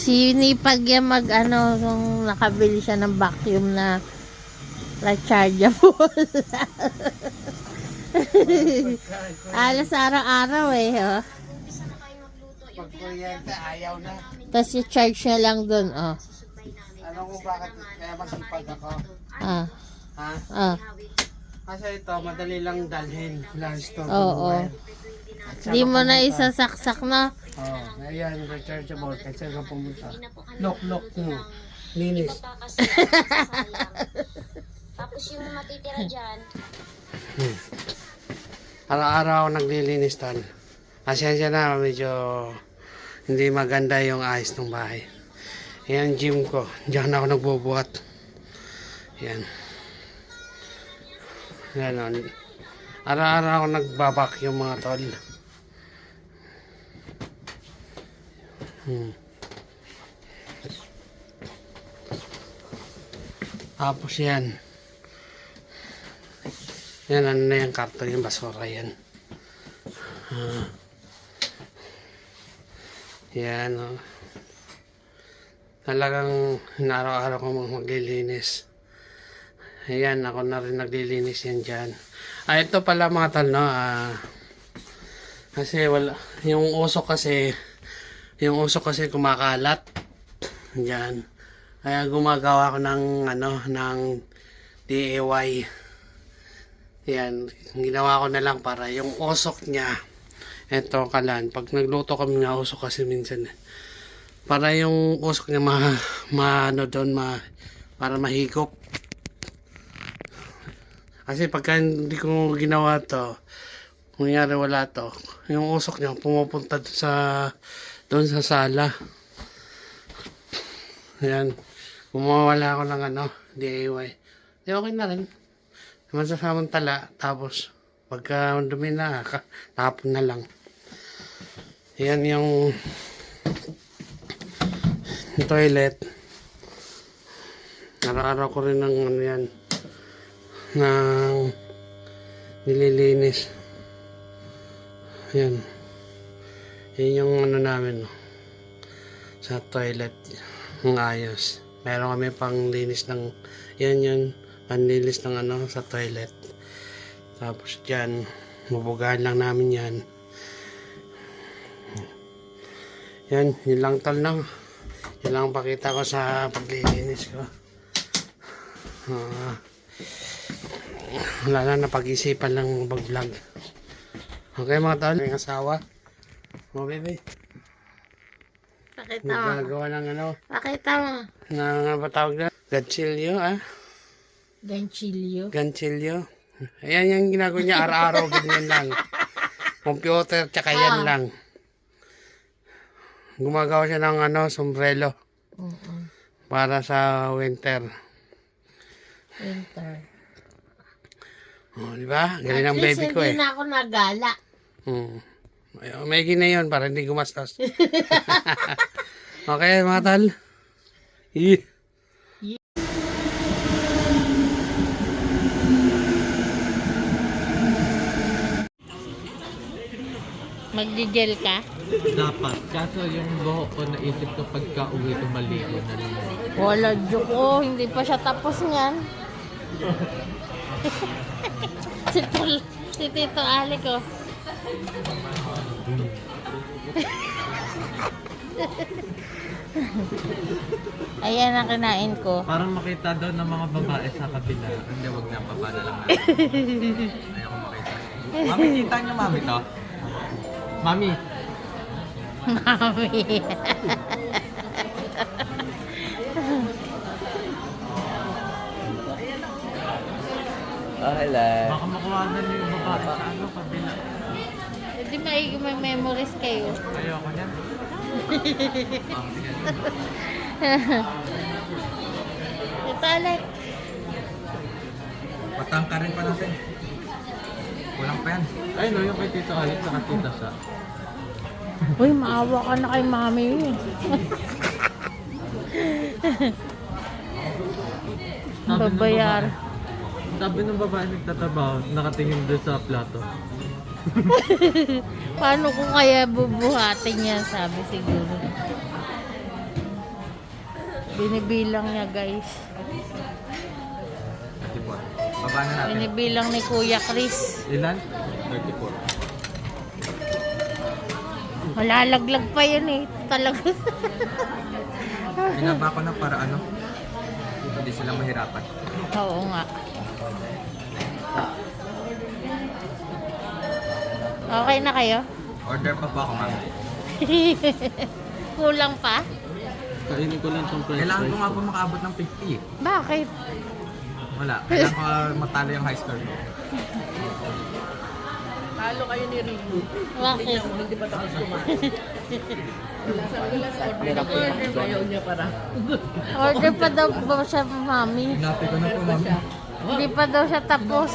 Sinipag yan mag ano, nung nakabili siya ng vacuum na rechargeable. Alas araw-araw eh. Oh. Pag kuryente, ayaw na. Tapos i-charge niya lang dun. Oh. Alam mo bakit kaya masipag ako? Ah. Ha? Ah. Kasi ito, madali lang dalhin. Last to. Oo. Di mo na isasaksak na. Oo. Ayan, rechargeable. Kasi ka pumunta. Lock mo. Linis. Tapos yung matitira dyan, Araw-araw ako naglilinis tan. Pasensya na, medyo hindi maganda yung ayos ng bahay. Yan gym ko. Diyan ako nagbubuhat. Yan. Ganon. Araw-araw ako nagbabak yung mga tol. Tapos yan. Yan, ano na yung karton, yung basura yan. Yan, oh. Talagang araw-araw ko maglilinis. Ayan, ako na rin naglilinis yan dyan. Ito pala mga tal, no? Kasi wala, yung usok kasi kumakalat. Yan. Kaya gumagawa ko ng, ng DIY. Yan, ginawa ko na lang para yung usok niya. Ito kalan, pag nagluto kami ng usok kasi minsan, para yung usok niya para mahigop. Kasi pagka hindi ko ginawa to, nangyari wala to, yung usok niya pumupunta doon sa sala. Ayan, gumawala ako ng DIY. Di okay na rin. Masasamantala, tapos pagka dumi na, tapon na lang. Ayan yung toilet. Araw-araw ko rin ng ng nililinis. Ayan. Yan yung namin sa toilet. Ang ayos. Meron kami pang linis ng yun panlinis ng sa toilet. Tapos dyan bubugahan lang namin yan. Yan, yun lang tol lang. Yun lang pakita ko sa paglilinis ko. Wala na, napag-isipan lang mag-vlog. Okay mga tol, may asawa. Mga bebe. Pakita mo. Nagagawa ng Pakita mo. na ba tawag na? Ganchilyo, Ganchilyo. Ganchilyo. Ayan yung ginagawa niya araw-araw, ganyan lang. Computer, tsaka yan lang. Gumagawa siya ng sombrero. Para sa winter. Winter. Oh, di ba? Galing ang baby ko hindi na ako nagala. May gina yun para hindi gumastos. Okay, mga tal. Magdi-gel ka? Dapat. Kaso yung buhok ko, naisip ko pagka uwi ko maligo na naman. Wala, joke. Oh, hindi pa siya tapos niyan. si Tito Alec, oh. Ayan ang kinain ko. Parang makita daw ng mga babae sa kabila. Hindi, wag na, baba na lang natin. Ayoko makita. Mami, kita niyo mami to? Mami. Mami. Baka makuha na niyo yung babae sa kabila. Hindi may memories kayo. Ayoko niyan. Tito Alec. Patangka rin pa natin. Kulang pa yan. Ay no, yung kay Tito Alex saka Tita Sa. Uy, maawa ka na kay mami. Babayar. Sabi ng babae nagtatabaho, nakatingin doon sa plato. Paano ko kaya bubuhatin yan, sabi siguro. Binibilang niya, guys. 34. Baba na natin. Binibilang ni Kuya Chris. Ilan? 34. Malalaglag pa yun eh. Talaga. Binaba ko na para ano, hindi sila mahirapan. Oo nga. Okay na kayo? Order pa po ako, ma'am. Kulang pa? Kainin ko lang itong french Kailangan ko fries. nga po makaabot ng 50 eh. Bakit? Wala. Kailangan ko matalo yung high score ko. Talo kayo ni Rico. Bakit? Hindi pa tapos kumain. Sabi ko lang sa order na order ayaw niya para. Order pa daw ba siya, mami? Hinapi ko na po, ma'am. Hindi pa daw siya tapos.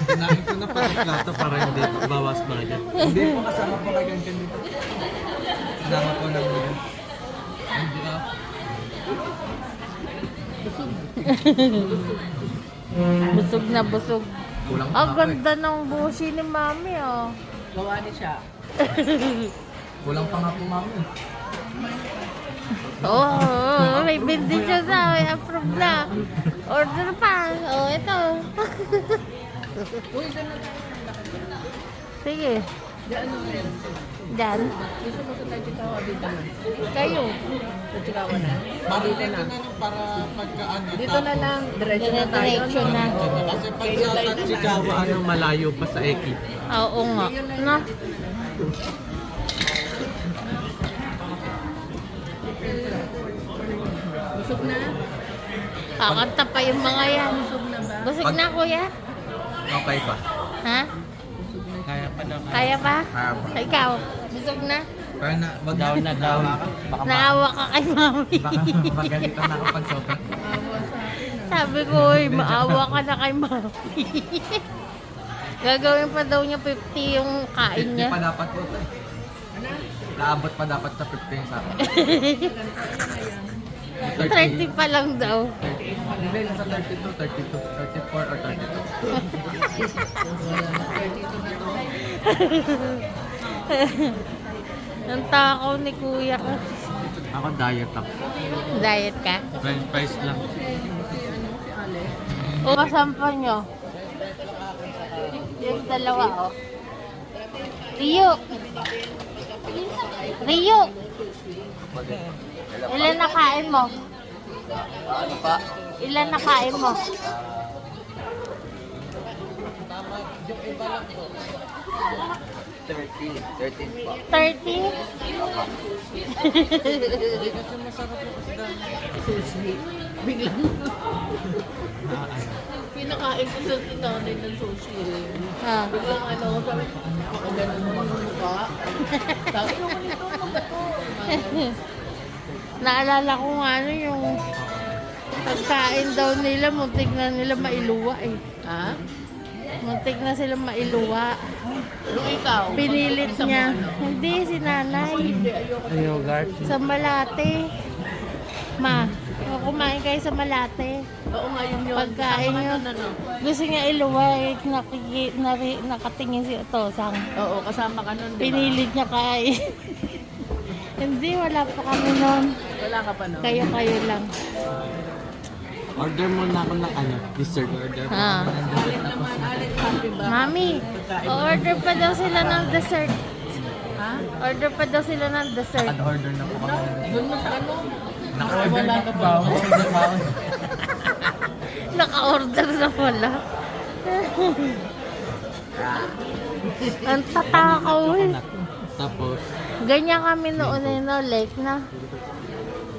Hinapi ko na pati plato para hindi bawas pa kayo. Hindi po kasama po kayo ganyan dito. Kasama po lang po yan. Hindi na. Busog na busog. Kulang pa Ang ako eh. ganda ng busi ni mami, oh. Gawa ni siya. Kulang pa nga po, ma'am. eh. Oh, may bendition na. May approve na. Order pa. Oh, ito. Uy, ganun. Sige. Di ano yan? Dan. Gusto mo sa tayo dito dito na. Kayo. Sa Chicago na. Dito na. para pagka ano. Dito na lang. Diretso na tayo. Diretso na. Kasi pag sa Chicago, ano, malayo pa sa Eki. Oo nga. No? Busog na? Kakanta pa yung mga yan. Busog na ba? Busog na, kuya? Okay pa. Ha? Kaya pa daw. Kaya pa? Kaya pa. Ikaw? Busog na? Pero na, wag daw na daw. Baka Naawa ka kay mami. baka magalitan na ako pag sobrang. Sabi ko, "Uy, maawa ka na kay mami." Gagawin pa daw niya 50 yung kain Hindi niya. pa dapat po ito eh. Naabot pa dapat sa 15 yung sa akin. 30 pa lang daw. 30. Hindi, nasa 32, 32, 34 or 32. Ang takaw ni kuya ko. Ako diet ako. Diet ka? French fries lang. O, kasampa nyo. Yung dalawa, oh. Rio! Rio! Ilan na kain mo? Ano pa? Ilan na kain mo? Thirteen pa. 30? Sushi. Biglang. Pinakain ko sa tinanay ng sushi eh. Ah. Biglang ano, sabi, ang ganun mo ng mukha. Sabi ko, ganito, ano ba to? Naalala ko nga ano yung pagkain daw nila, muntik na nila mailuwa eh. Ha? Muntik na sila mailuwa. Yung ikaw? Pinilit Isa mo niya. ano? Hindi, si nanay. Hindi, ayoko. Yogurt. Sa Malate. Ma, kumain kayo sa Malate. Oo nga, yun yun. Pagkain Sama ka nyo. nun, ano? Gusto niya iluwa eh. Nakatingin si Otosang. Oo, kasama ka nun, di ba? Pinilit niya kay. Hindi, wala pa kami noon. Wala ka pa nun? Kayo lang. Order muna ako ng ano, dessert. Order Ha. Alit naman, alit happy ba? Mami, order pa daw sila ng dessert. Ha? Order pa daw sila ng dessert. Order na po kami. Doon mo sa ano? Naka-order na ba ako? Naka-order na pala. Ang tatakaw eh. Tapos, Ganyan kami noon eh, no, late na.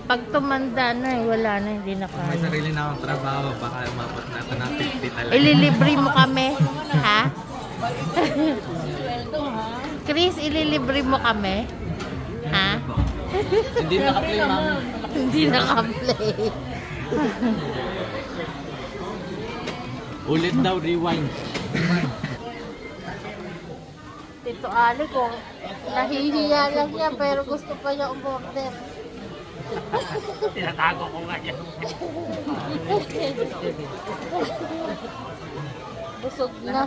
Pag tumanda na eh, wala na, hindi na May kaya. sarili na akong trabaho, baka umabot na ako ng 50 talaga. Ililibre mo kami, ha? Sweldo ha? Chris, ililibre mo kami? Ha? Hindi naka-play, ma'am. Hindi naka-play. ulit daw rewind. Tito Ali ko, nahihiya lang niya pero gusto pa niya umorder. Tinatago ko nga yan. Busog na.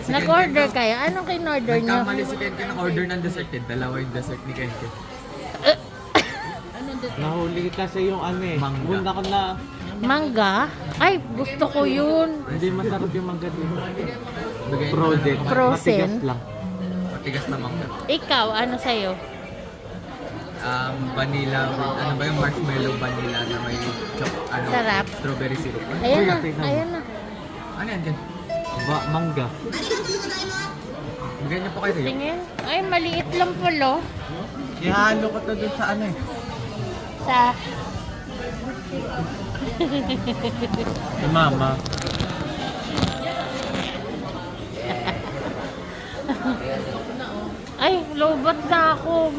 Nag-order kayo? Anong kin-order niyo? Nagkamali si Kenke ng order ng dessert eh. Dalawa yung dessert ni Kenke. Eh, Nahuli kasi yung ano eh. Mangga. Bunda ko na. Mangga? Ay, gusto ko yun. Hindi masarap yung mangga dito. Frozen. Frozen. Matigas lang. Matigas na mangga. Ikaw, ano sa'yo? Vanilla with, ano ba yung marshmallow vanilla na may Sarap. strawberry syrup. Ayan na, ayan na. Ano yan dyan? Mangga. Bigyan niyo po kayo sa'yo. Tingin. Ay, maliit lang pala. Ihalo ko to dun sa ano eh. Sa... Sa mama. Ay, lobot na ako.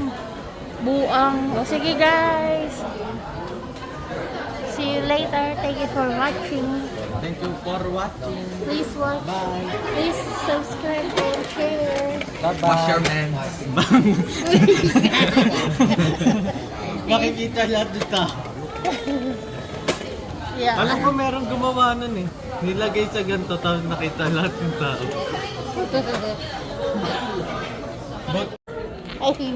Buang. O sige guys. See you later. Thank you for watching. Thank you for watching. Please watch. Bye. Please subscribe and share. Bye-bye. Wash your hands. Makikita lahat dito. Yeah. Alam ko merong gumawa nun eh. Nilagay sa ganito tapos nakita lahat ng tao. Ay,